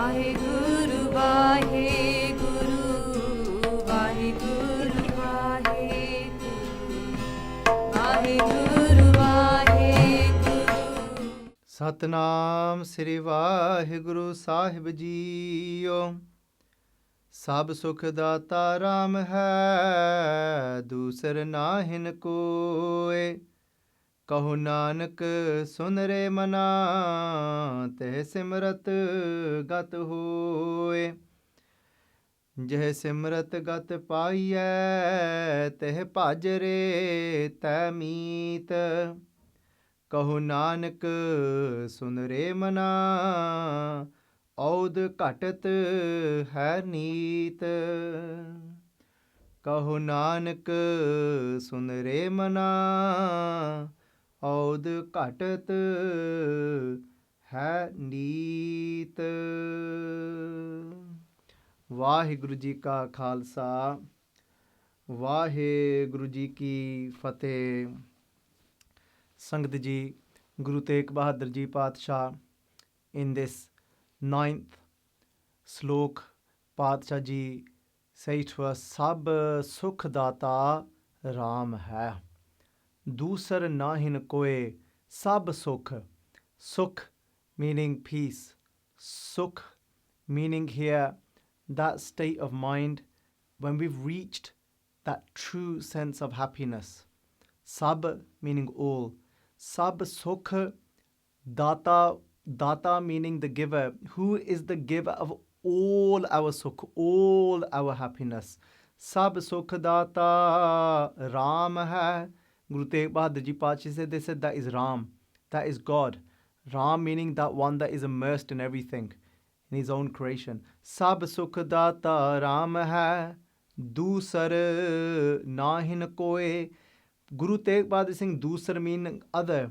Vaheguru, Vaheguru, Vaheguru, Vaheguru, Vaheguru, Vaheguru. Satnam Sri Waheguru ਸਾਹਿਬ ਜੀਓ। ਸਭ ਸੁਖ ਦਾਤਾ ਰਾਮ ਹੈ, ਦੂਸਰ ਨਾਹਿਨ ਕੋਇ। ਕਹੋ ਨਾਨਕ ਸੁਨ ਰੇ ਮਨਾ, ਤਹਿ ਸਿਮਰਤ ਗਤ ਹੋਏ। ਜਹ ਸਿਮਰਤ ਗਤ ਪਾਈਐ, ਤਹਿ ਭਜ ਰੇ ਤੈ ਮੀਤ। ਕਹੋ ਨਾਨਕ ਸੁਨ ਰੇ ਮਨਾ, ਔਦ ਘਟਤ ਹੈ ਨੀਤ। ਕਹੋ ਨਾਨਕ ਸੁਨ ਰੇ ਮਨਾ, ਔਦ ਘਟਤ ਹੈ ਨੀਤ। ਵਾਹਿਗੁਰੂ ਜੀ ਕਾ ਖਾਲਸਾ, ਵਾਹਿਗੁਰੂ ਜੀ ਕੀ ਫਤਿਹ। ਸੰਗਤ ਜੀ, Guru Tegh Bahadur ji Paatshah in this 9th Salok, Paatshah ji say to us, Sabh Sukh daataa Raam hai, doosar naahin koe. Sabh Sukh, Sukh meaning peace, Sukh meaning here that state of mind when we've reached that true sense of happiness. Sabh meaning all. Sabh Sukh daataa, daataa meaning the giver. Who is the giver of all our sukh, all our happiness? Sabh Sukh daataa Raam hai. Guru Tegh Bahadur ji Paatshah said, they said that is Raam, that is God. Raam meaning that one that is immersed in everything, in his own creation. Sabh Sukh daataa Raam hai, doosar naahin koe. Guru Tegh Bahadur Singh, doosar meaning other,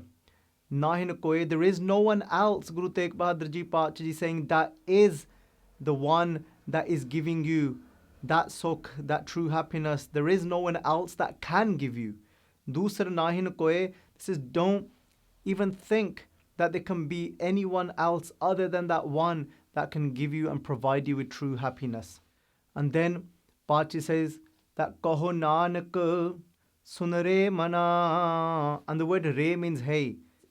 naahin koe, there is no one else. Guru Tegh Bahadur ji Paatshah ji saying that is the one that is giving you that sukh, that true happiness. There is no one else that can give you. Doosar naahin koe, this is don't even think that there can be anyone else other than that one that can give you and provide you with true happiness. And then Paatshah says that kaho naanak sun re mana, and the word re means hey.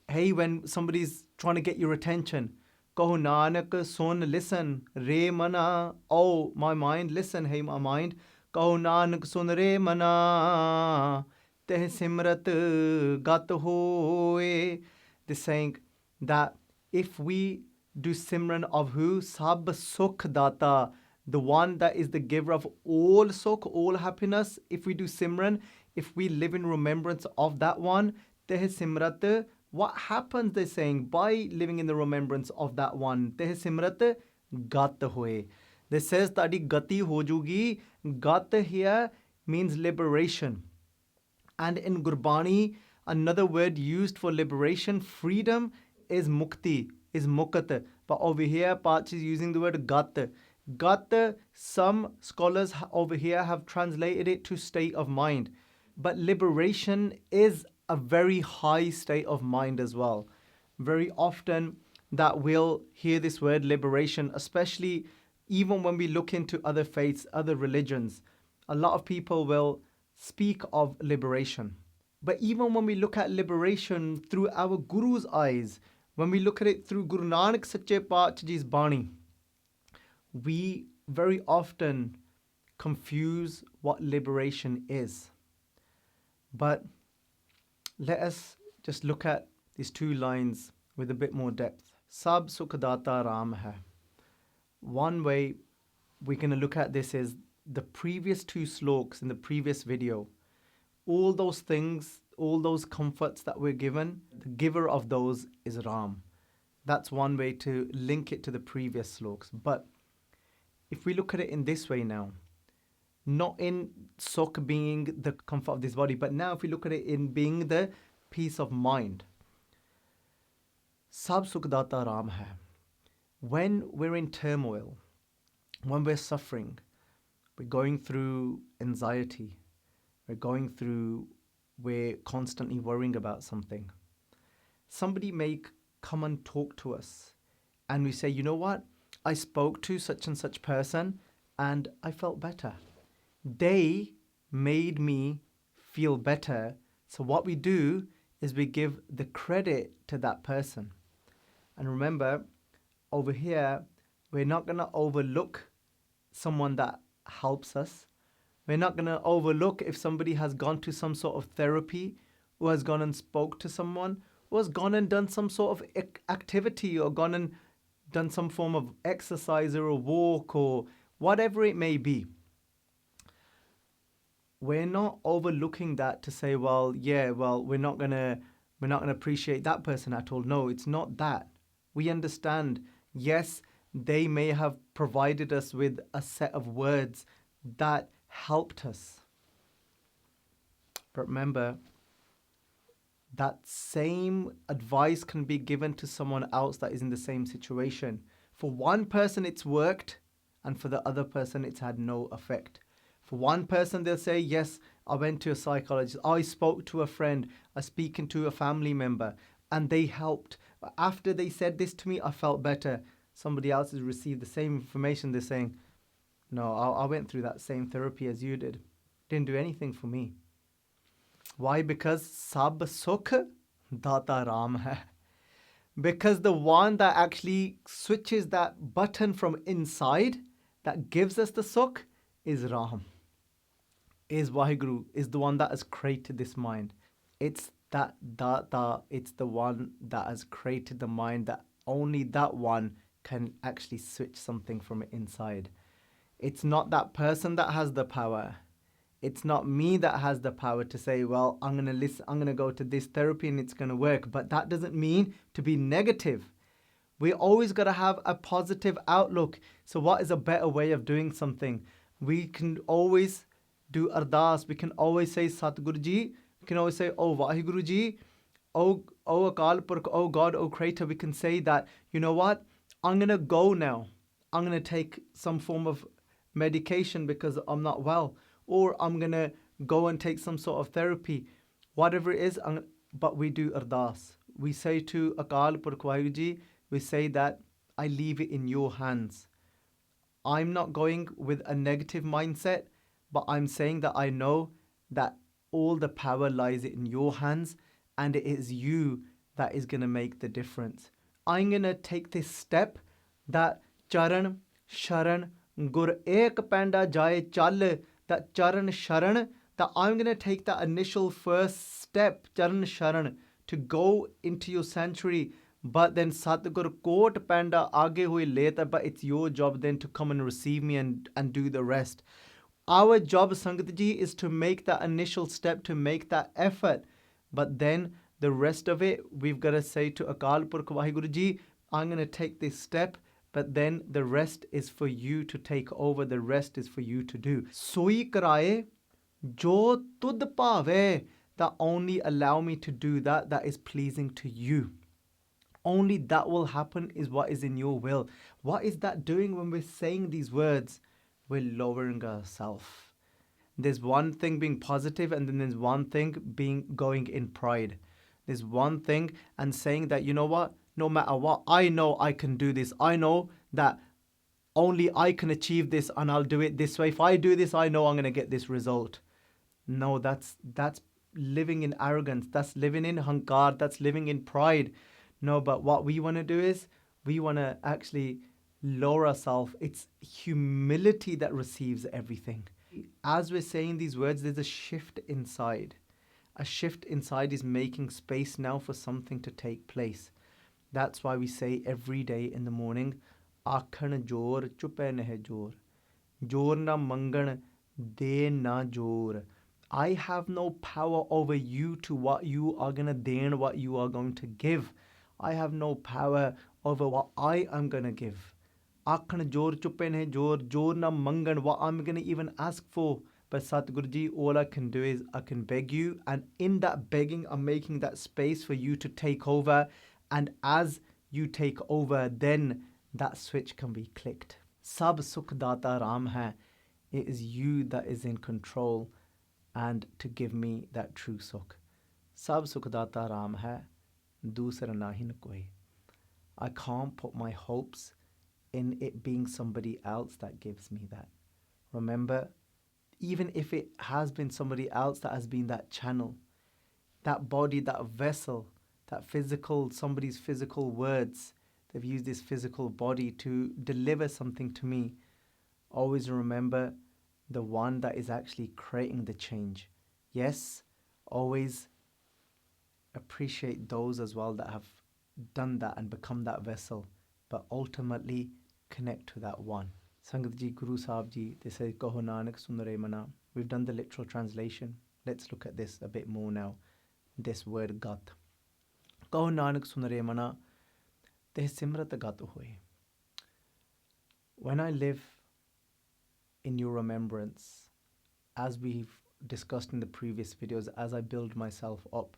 Hey, when somebody's trying to get your attention. Kaho nanak sun, listen. Re mana, oh my mind, listen, hey my mind. Kaho nanak sun re mana, teh simrat gat hoye. They're saying that if we do simran of who? Sabh Sukh daataa, the one that is the giver of all sukh, all happiness. If we do simran, if we live in remembrance of that one, teh simrat, what happens, they're saying, by living in the remembrance of that one? Teh simrat gat hoye. This says tadi gati ho jugi. Gat here means liberation. And in Gurbani, another word used for liberation, freedom, is mukti, is mukat. But over here, Paatshah is using the word gat. Gat, some scholars over here have translated it to state of mind. But liberation is a very high state of mind as well. Very often that we'll hear this word liberation, especially even when we look into other faiths, other religions. A lot of people will speak of liberation. But even when we look at liberation through our Guru's eyes, when we look at it through Guru Nanak Sache Paatshah Ji's Bani, we very often confuse what liberation is. But let us just look at these two lines with a bit more depth. Sabh Sukh daataa Raam hai. One way we're going to look at this is the previous two sloks in the previous video. All those things, all those comforts that we're given, the giver of those is Raam. That's one way to link it to the previous sloks. But if we look at it in this way now, not in sukh being the comfort of this body, but now if we look at it in being the peace of mind. Sabh Sukh daataa Raam hai. When we're in turmoil, when we're suffering, we're going through anxiety, we're constantly worrying about something. Somebody may come and talk to us and we say, you know what? I spoke to such and such person and I felt better. They made me feel better. So what we do is we give the credit to that person. And remember, over here, we're not going to overlook someone that helps us. We're not going to overlook if somebody has gone to some sort of therapy, or has gone and spoke to someone, or has gone and done some sort of activity, or gone and done some form of exercise or a walk or whatever it may be. We're not overlooking that to say, well, yeah, well, we're not gonna appreciate that person at all. No, it's not that. We understand, yes, they may have provided us with a set of words that helped us. But remember, that same advice can be given to someone else that is in the same situation. For one person, it's worked, and for the other person, it's had no effect. For one person, they'll say, yes, I went to a psychologist, I spoke to a friend, I speaking to a family member, and they helped. But after they said this to me, I felt better. Somebody else has received the same information. They're saying, no, I went through that same therapy as you did. Didn't do anything for me. Why? Because Sabh Sukh daataa Raam hai. Because the one that actually switches that button from inside, that gives us the Sukh, is Raam, is Vaheguru, is the one that has created this mind. It's that daataa, it's the one that has created the mind, that only that one can actually switch something from inside. It's not that person that has the power. It's not me that has the power to say, well, I'm going to listen, I'm going to go to this therapy and it's going to work. But that doesn't mean to be negative. We always got to have a positive outlook. So what is a better way of doing something? We can always do ardas. We can always say Satguru Ji. We can always say, oh Vaheguru Ji, oh Akal Purkh, oh God, oh Creator. We can say that, you know what? I'm going to go now. I'm going to take some form of medication because I'm not well. Or I'm going to go and take some sort of therapy. Whatever it is, but we do ardas. We say to Akal Purkh Vaheguru Ji, we say that I leave it in your hands. I'm not going with a negative mindset, but I'm saying that I know that all the power lies in your hands and it is you that is going to make the difference. I'm going to take this step that Charan, Sharan, Gur Ek Panda Jaye Chal, that Charan Sharan, that I'm going to take that initial first step, Charan Sharan, to go into your sanctuary. But then Satgur Kot Panda Aage Hui later, but it's your job then to come and receive me and do the rest. Our job, Sangat Ji, is to make that initial step, to make that effort. But then the rest of it, we've got to say to Akal Purkh Vaheguru Ji, I'm going to take this step, but then the rest is for you to take over. The rest is for you to do. Soi karaye jo tud paave, that only allow me to do that is pleasing to you. Only that will happen is what is in your will. What is that doing when we're saying these words? We're lowering ourselves. There's one thing being positive, and then there's one thing being going in pride. There's one thing and saying that, you know what, no matter what, I know I can do this. I know that only I can achieve this and I'll do it this way. If I do this, I know I'm going to get this result. No, that's living in arrogance. That's living in hankar. That's living in pride. No, but what we want to do is we want to actually lower ourselves. It's humility that receives everything. As we're saying these words, there's a shift inside. A shift inside is making space now for something to take place. That's why we say every day in the morning, Akhan jor chupe nahe jor. Jor na mangan de na jor. I have no power over you to what you are going to deign, what you are going to give. I have no power over what I am going to give. Akhan jor chupe nahe jor. Jor na mangan, what I'm going to even ask for. But Satguru Ji, all I can do is I can beg you. And in that begging, I'm making that space for you to take over. And as you take over, then that switch can be clicked. Sabh Sukh daataa Raam hai. It is you that is in control and to give me that true Sukh. Sabh Sukh daataa Raam hai. Doosar naahin koi. I can't put my hopes in it being somebody else that gives me that. Remember, even if it has been somebody else that has been that channel, that body, that vessel, that physical, somebody's physical words, they've used this physical body to deliver something to me. Always remember the one that is actually creating the change. Yes, always appreciate those as well that have done that and become that vessel, but ultimately connect to that one. Sangat ji, Guru Sahib ji, they say, kahu naanak sunare manaa. We've done the literal translation. Let's look at this a bit more now. This word gat. Kahu naanak sunare manaa. Teh simrat gat hoye. When I live in your remembrance, as we've discussed in the previous videos, as I build myself up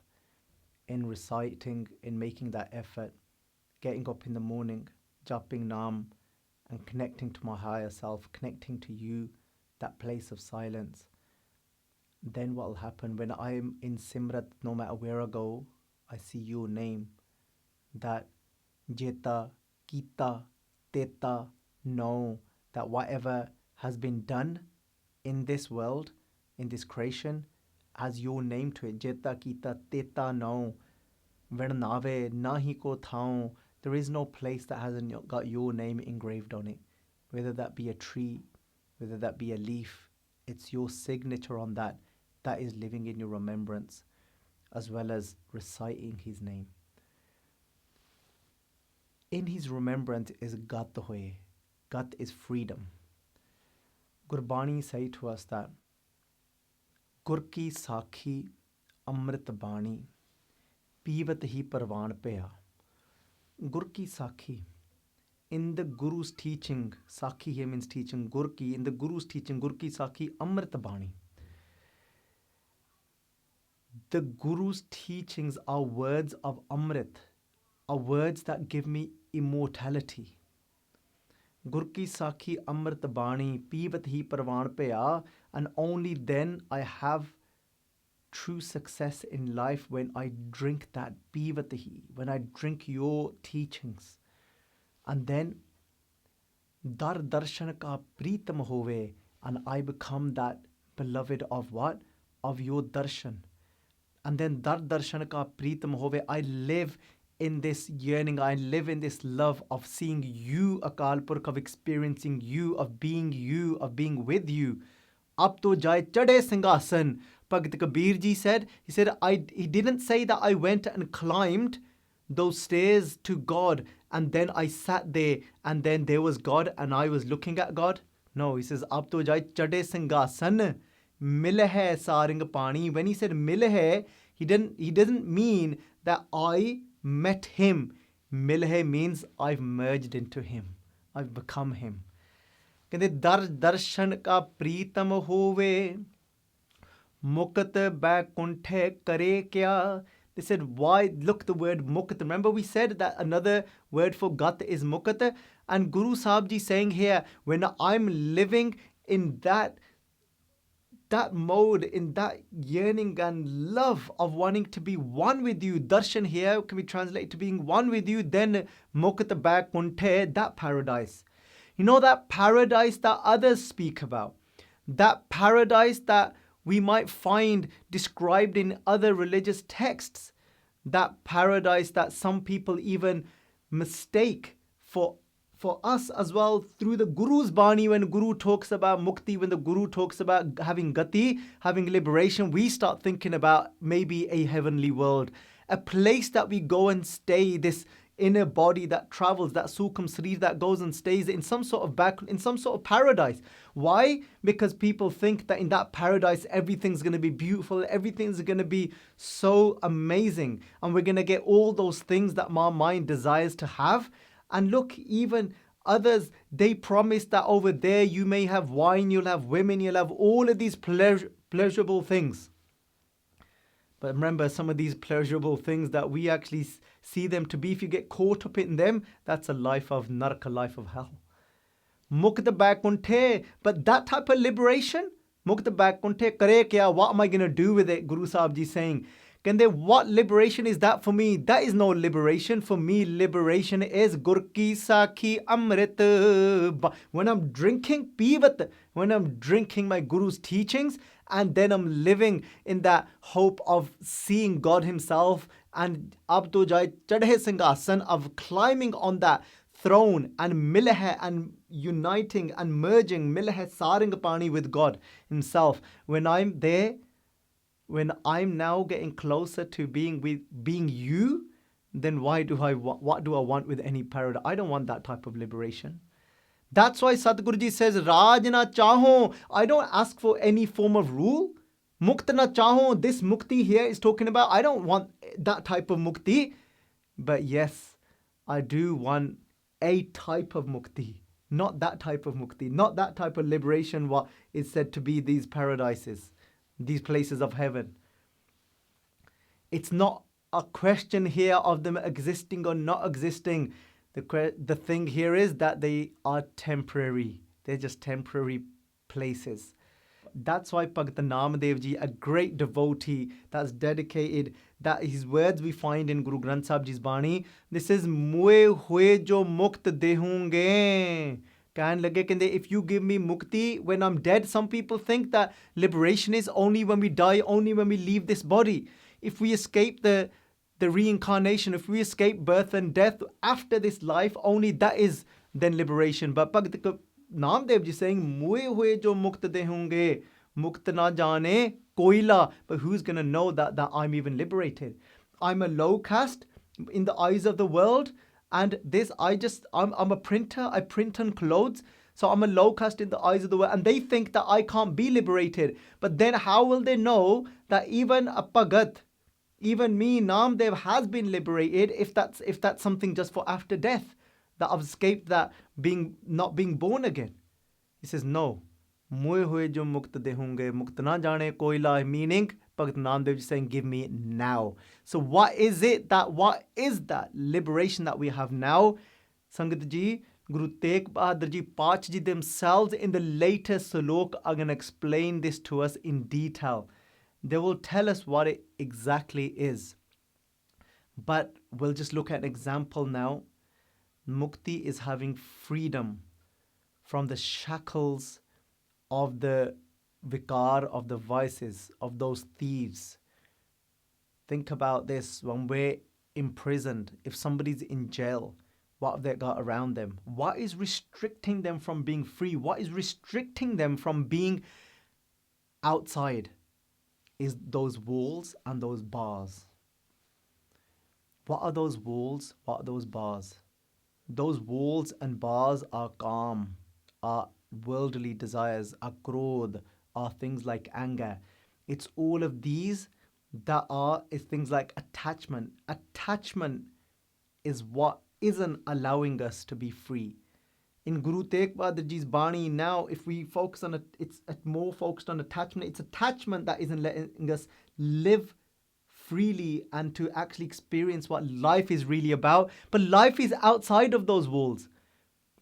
in reciting, in making that effort, getting up in the morning, japping naam, and connecting to my higher self, connecting to you, that place of silence, then what will happen when I'm in simrat, no matter where I go, I see your name, that jeta, kita, teta, no, that whatever has been done in this world, in this creation, has your name to it. Jeta, kita, teta, no, vernave, nahi ko thao. There is no place that hasn't got your name engraved on it. Whether that be a tree, whether that be a leaf, it's your signature on that. That is living in your remembrance, as well as reciting his name. In his remembrance is gat hoye. Gat is freedom. Gurbani say to us that Gur ki sakhi amrit bani pivat hi parvan paya. Gur ki sakhi. In the Guru's teaching, sakhi here means teaching, Gur ki, in the Guru's teaching, Gur ki sakhi amrit bani. The Guru's teachings are words of amrit, are words that give me immortality. Gur ki sakhi amrit bani pivat hi parvan paya, and only then I have true success in life when I drink that pivat hi, when I drink your teachings. And then dar darshan ka pritam hove, and I become that beloved of what? Of your darshan. And then dar darshan ka pritam hove, I live in this yearning, I live in this love of seeing you, Akal Purkh, of experiencing you, of being with you. Ab to jai chade singhasan. Bhagat Kabir ji said, he didn't say that I went and climbed those stairs to God and then I sat there and then there was God and I was looking at God. No, he says, ab to jai chade singhasan. Mil hai saring pani. When he said mil hai, he doesn't mean that I met him. Mil hai means I've merged into him. I've become him. Kehde dar darshan ka pritam hove, mukat baikunthe kare kya. They said, why? Look, the word mukat. Remember we said that another word for gat is mukat. And Guru Sahib ji saying here, when I'm living in that mode, in that yearning and love of wanting to be one with you, darshan here can be translated to being one with you, then mukat baikunthe, that paradise. You know, that paradise that others speak about, that paradise that we might find described in other religious texts, that paradise that some people even mistake for us as well through the Guru's Bani. When Guru talks about mukti, when the Guru talks about having gati, having liberation, we start thinking about maybe a heavenly world, a place that we go and stay, this inner body that travels, that sukham sarir that goes and stays in some sort of paradise. Why? Because people think that in that paradise everything's going to be beautiful, everything's going to be so amazing, and we're going to get all those things that my mind desires to have. And look, even others, they promise that over there you may have wine, you'll have women, you'll have all of these pleasurable things. But remember, some of these pleasurable things that we actually see them to be, if you get caught up in them, that's a life of narak, a life of hell. Mukta baikunthe, but that type of liberation, mukta baikunthe kare kya, what am I going to do with it? Guru Sahib ji saying, Kende, what liberation is that for me? That is no liberation. For me, liberation is Gur ki sakhi amrit. When I'm drinking pivat, when I'm drinking my Guru's teachings, and then I'm living in that hope of seeing God Himself and ab to jai chadhe singhasan, of climbing on that throne and milh and uniting and merging milh saring pani with God Himself. When I'm there, when I'm now getting closer to being you, then what do I want with any paradise? I don't want that type of liberation. That's why Sadhguruji says, Raj na chaho. I don't ask for any form of rule. Mukt na chaho. This mukti here is talking about, I don't want that type of mukti. But yes, I do want a type of mukti. Not that type of mukti. Not that type of liberation what is said to be these paradises, these places of heaven. It's not a question here of them existing or not existing. The thing here is that they are temporary. They're just temporary places. That's why Bhagat Namadev Ji, a great devotee that's dedicated, that his words we find in Guru Granth Sahib Ji's Bani, this is Mue hue jo mukt dehunge. Kahan lage kende, if you give me mukti when I'm dead, some people think that liberation is only when we die, only when we leave this body. If we escape the reincarnation, if we escape birth and death after this life, only that is then liberation. But Bhagat Namdev Ji saying, Mue hue jo mukt dehunge, mukt na jane koila. But who's going to know that I'm even liberated? I'm a low caste in the eyes of the world. And this, I'm a printer. I print on clothes. So I'm a low caste in the eyes of the world. And they think that I can't be liberated. But then how will they know that even a Bhagat, even me, Namdev, has been liberated if that's something just for after death, that I've escaped that not being born again? He says, no. Moe hue jo mukt dehunge, mukt na jane koila, meaning Bhagat Namdev is saying, give me now. So what is that liberation that we have now? Sangat Ji, Guru Tegh Bahadur Ji, Pach Ji themselves in the latest Salok are going to explain this to us in detail. They will tell us what it exactly is. But we'll just look at an example now. Mukti is having freedom from the shackles of the vikar, of the vices, of those thieves. Think about this. When we're imprisoned, if somebody's in jail, what have they got around them? What is restricting them from being free? What is restricting them from being outside? Is those walls and those bars. What are those walls? What are those bars? Those walls and bars are calm, are worldly desires, are krodh, are things like anger. It's all of these that is things like attachment. Attachment is what isn't allowing us to be free. In Guru Tegh Bahadur Ji's Bani now, if we focus on it, it's more focused on attachment. It's attachment that isn't letting us live freely and to actually experience what life is really about. But life is outside of those walls.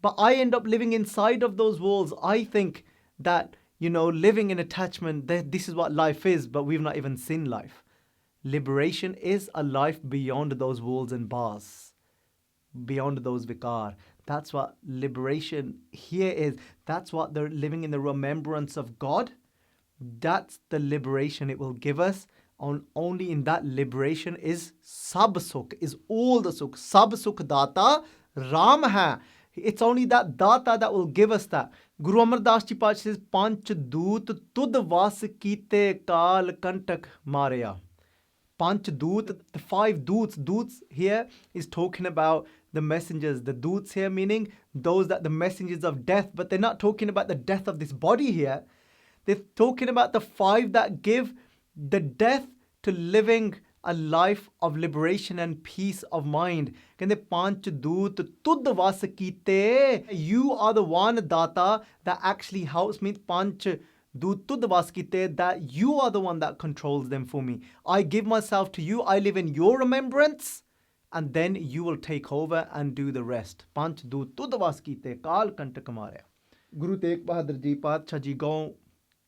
But I end up living inside of those walls. I think that, living in attachment, this is what life is, but we've not even seen life. Liberation is a life beyond those walls and bars, beyond those vikar. That's what liberation here is. That's what they're living in the remembrance of God. That's the liberation it will give us. Only in that liberation is Sabh Sukh, is all the Sukh. Sabh Sukh daataa Raam hai. It's only that daataa that will give us that. Guru Amar Das Ji Pacha says, Panch doot tud vas kite kaal kantak marya. Panch doot, the 5 doots. Doots here is talking about the messengers. The doots here meaning those that the messengers of death. But they're not talking about the death of this body here. They're talking about the 5 that give the death to living a life of liberation and peace of mind. Kende panch doot tud vas kite. You are the one data that actually helps me. Panch doot tud vas kite, that you are the one that controls them for me. I give myself to you. I live in your remembrance. And then you will take over and do the rest. Panch doot tud vas kite kaal kantak marya. Guru Tegh Bahadur Ji Pacha Ji go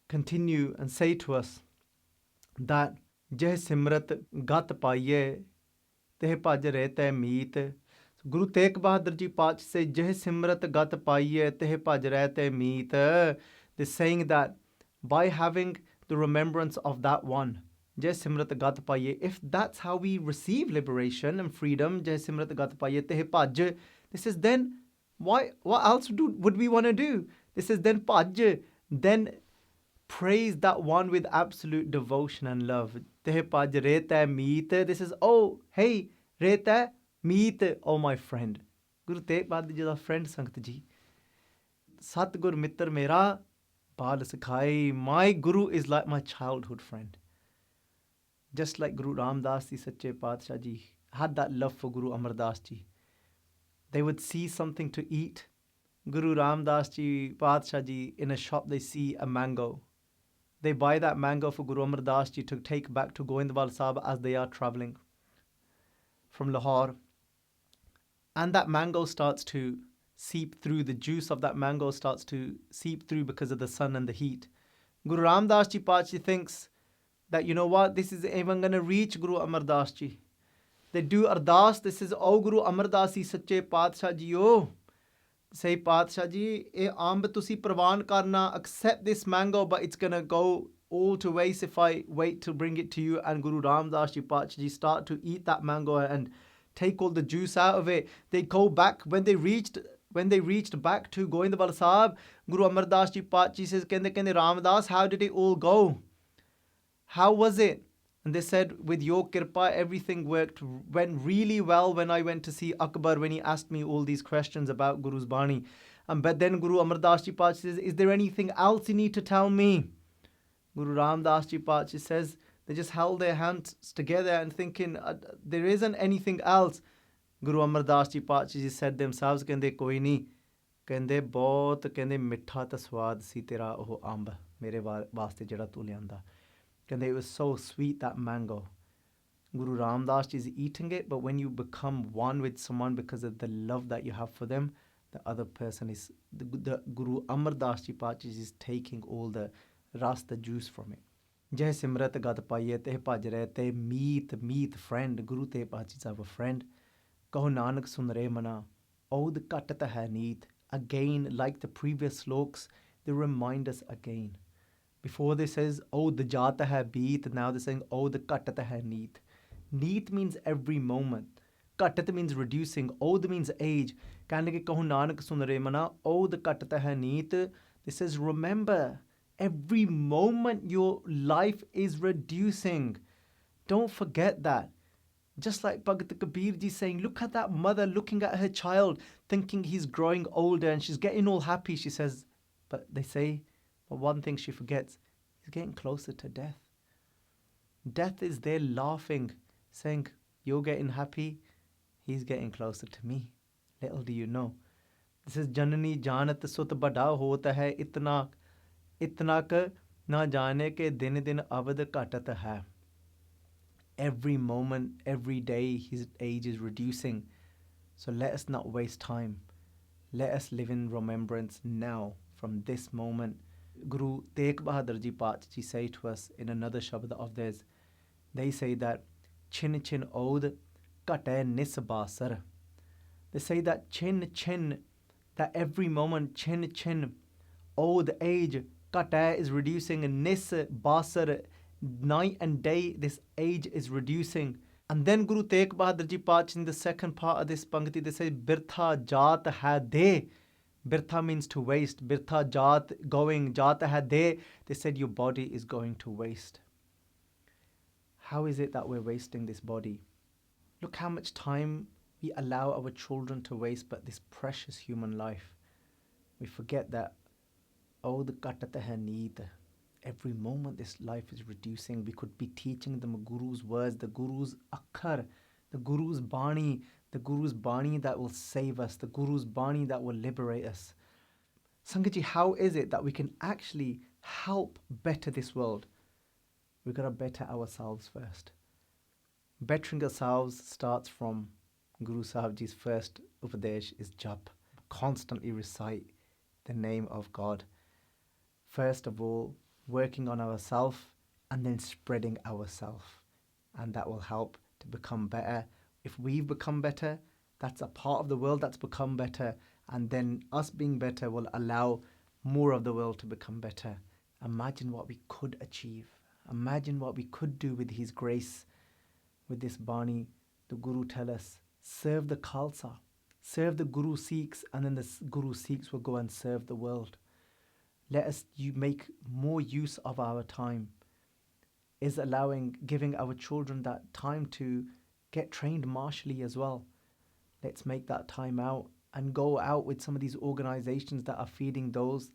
continue and say to us that जह सिमरत गत पाइए Teh भज रहते मीत. Guru Tegh Bahadur Ji Pach says, Jeh Simrat Gat Paiye Teh Bhaj Rehte Meet. They're saying that by having the remembrance of that one, Jeh Simrat Gat Paiye, if that's how we receive liberation and freedom, Jeh Simrat Gat Paiye Teh Bhaj. This is then, what else would we want to do? This is then Bhaj. Then praise that one with absolute devotion and love. Teh Bhaj Rehte Meet. This is, oh, hey, Rehte Meet, oh my friend. Guru Tegh Bahadur Ji da friend Sangat Ji. Satgur Mitr Mera Bal Sikhai. My Guru is like my childhood friend. Just like Guru Ram Das Ji Sache Paatshah Ji had that love for Guru Amar Das Ji. They would see something to eat. Guru Ram Das Ji Paatshah Ji, in a shop they see a mango. They buy that mango for Guru Amar Das Ji to take back to Goindwal Sahib as they are travelling from Lahore. And that mango starts to seep through, the juice of that mango starts to seep through because of the sun and the heat. Guru Ram Das Ji Pachi thinks that, you know what, this is even going to reach Guru Amar Das Ji. They do ardas, this is, oh Guru Amar Das Ji Sache Paatshah Ji, oh. Say, Paatshah Ji, eh amb tusi pravan karna, accept this mango, but it's going to go all to waste if I wait to bring it to you. And Guru Ram Das Ji Pachi Ji start to eat that mango and take all the juice out of it. They go back. When they reached back to Goindwal Sahib, Guru Amar Das Ji Pachi says, Kende Ramdas, how did it all go? How was it? And they said, with your kirpa, everything went really well when I went to see Akbar, when he asked me all these questions about Guru's Bani. But then Guru Amar Das Ji Pachi says, is there anything else you need to tell me? Guru Ram Das Ji Pachi says, they just held their hands together and thinking, there isn't anything else. Guru Amar Das Ji Pachi Ji said themselves, Kende koi nahi. Kende bahut, kende mitha ta swad si tera oh amb, mere vaste jada tu lianda. Kende it was so sweet, that mango. Guru Ram Das Ji is eating it, but when you become one with someone because of the love that you have for them, the other person is, the Guru Amar Das Ji Pachi Ji is taking all the ras, the juice from it. Jai Simrat Gat Paiye Teh Bhaj Rehte Meet friend. Guru Tegh Bahadur Ji is our friend. Kahu Nanak sun re manaa. Oud katata hai neet. Again, like the previous sloks, they remind us again. Before they says, Oud jata hai beat. Now they're saying, Oud katata hai neet. Neet means every moment. Katata means reducing. Oud means age. Kahu Nanak sun re manaa. Oud katata hai neet. This says, remember, every moment your life is reducing. Don't forget that. Just like Bhagat Kabir Ji saying, look at that mother looking at her child, thinking he's growing older and she's getting all happy. She says, but they say, but one thing she forgets, he's getting closer to death. Death is there laughing, saying, you're getting happy, he's getting closer to me. Little do you know. This is Janani Janat Sut Bada Hota Hai Itna Ka na jaane ke din din abad katat hai. Every moment, every day, his age is reducing. So let us not waste time. Let us live in remembrance now, from this moment. Guru Tegh Bahadur Ji Pachi Ji say to us in another shabad of theirs, they say that chin chin od kate nis basar. They say that chin, that every moment, chin, old age, kate is reducing, and nis basar, night and day, this age is reducing. And then Guru Tegh Bahadur Ji Pachi in the second part of this Pangti, they say, Birtha Jat hai de. Birtha means to waste. Birtha Jat, going, Jat hai de. They said, your body is going to waste. How is it that we're wasting this body? Look how much time we allow our children to waste, but this precious human life. We forget that, oh, the katata hai neet. Every moment this life is reducing. We could be teaching them Guru's words, the Guru's akhar, the Guru's Bani that will save us, the Guru's Bani that will liberate us. Sangatji, how is it that we can actually help better this world? We've got to better ourselves first. Bettering ourselves starts from Guru Sahib Ji's first upadesh is jap. Constantly recite the name of God. First of all, working on ourselves and then spreading ourselves. and that will help to become better. If we've become better, that's a part of the world that's become better, and then us being better will allow more of the world to become better. Imagine what we could achieve. Imagine what we could do with His grace, with this Bani. The Guru tell us, serve the Khalsa, serve the Guru Sikhs, and then the Guru Sikhs will go and serve the world. Let us make more use of our time. Is giving our children that time to get trained martially as well. Let's make that time out and go out with some of these organizations that are feeding those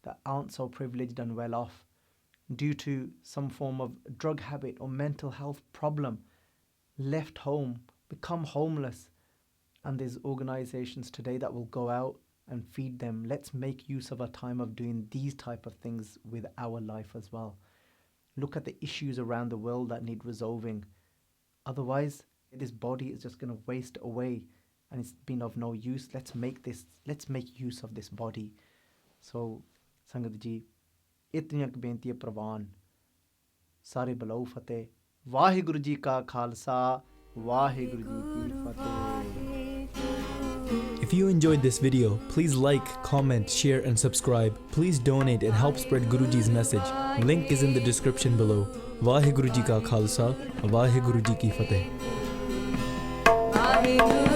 that aren't so privileged and well off due to some form of drug habit or mental health problem, left home, become homeless. And there's organizations today that will go out and feed them. Let's make use of our time of doing these type of things with our life as well. Look at the issues around the world that need resolving. Otherwise, this body is just going to waste away and it's been of no use. Let's make use of this body. So, Sangat ji, itniyan ku bentiyan prawan. Sare balao fateh. Vaheguru ji ka Khalsa, Vaheguru ji ki fateh. If you enjoyed this video, please like, comment, share and subscribe. Please donate and help spread Guruji's message. Link is in the description below. Vaheguru ji ka Khalsa, Vaheguru ji ki fateh. Vaheguru